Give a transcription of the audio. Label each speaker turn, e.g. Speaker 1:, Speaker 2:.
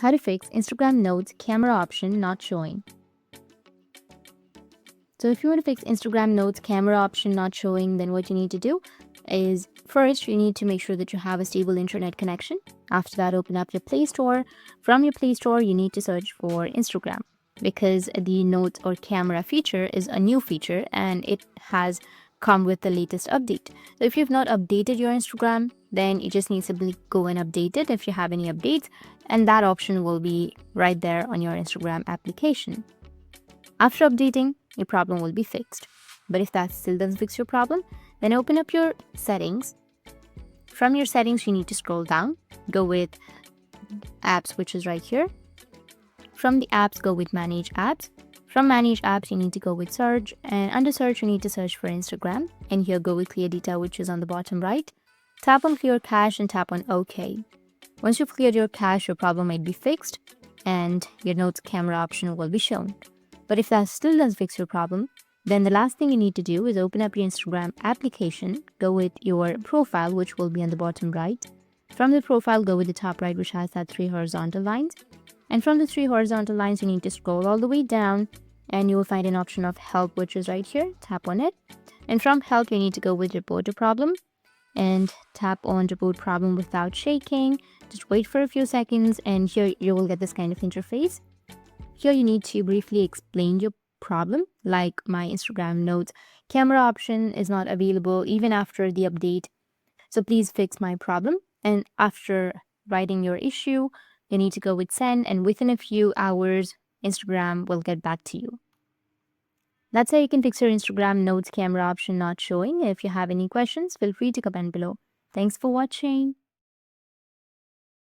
Speaker 1: How to fix Instagram Notes camera option not showing. So if you want to fix Instagram Notes camera option not showing, then what you need to do is first you need to make sure that you have a stable internet connection. After that, open up your Play Store. From your Play Store, you need to search for Instagram because the notes or camera feature is a new feature and it has come with the latest update. So if you've not updated your Instagram, then you just need to simply go and update it if you have any updates, and that option will be right there on your Instagram application. After updating, your problem will be fixed. But if that still doesn't fix your problem, then open up your settings. From your settings, you need to scroll down, go with apps, which is right here. From the apps, go with manage apps. From manage apps, you need to go with search, and under search, you need to search for Instagram, and here go with clear data, which is on the bottom right. Tap on clear cache and tap on OK. Once you've cleared your cache, your problem might be fixed and your notes camera option will be shown. But if that still doesn't fix your problem, then the last thing you need to do is open up your Instagram application, go with your profile, which will be on the bottom right. From the profile, go with the top right, which has that 3 horizontal lines. And from the 3 horizontal lines, you need to scroll all the way down and you will find an option of help, which is right here. Tap on it. And from help, you need to go with report a problem and tap on report problem without shaking. Just wait for a few seconds and here you will get this kind of interface. Here you need to briefly explain your problem, like my Instagram notes camera option is not available even after the update. So please fix my problem. And after writing your issue, you need to go with send, and within a few hours, Instagram will get back to you. That's how you can fix your Instagram notes camera option not showing. If you have any questions, feel free to comment below. Thanks for watching.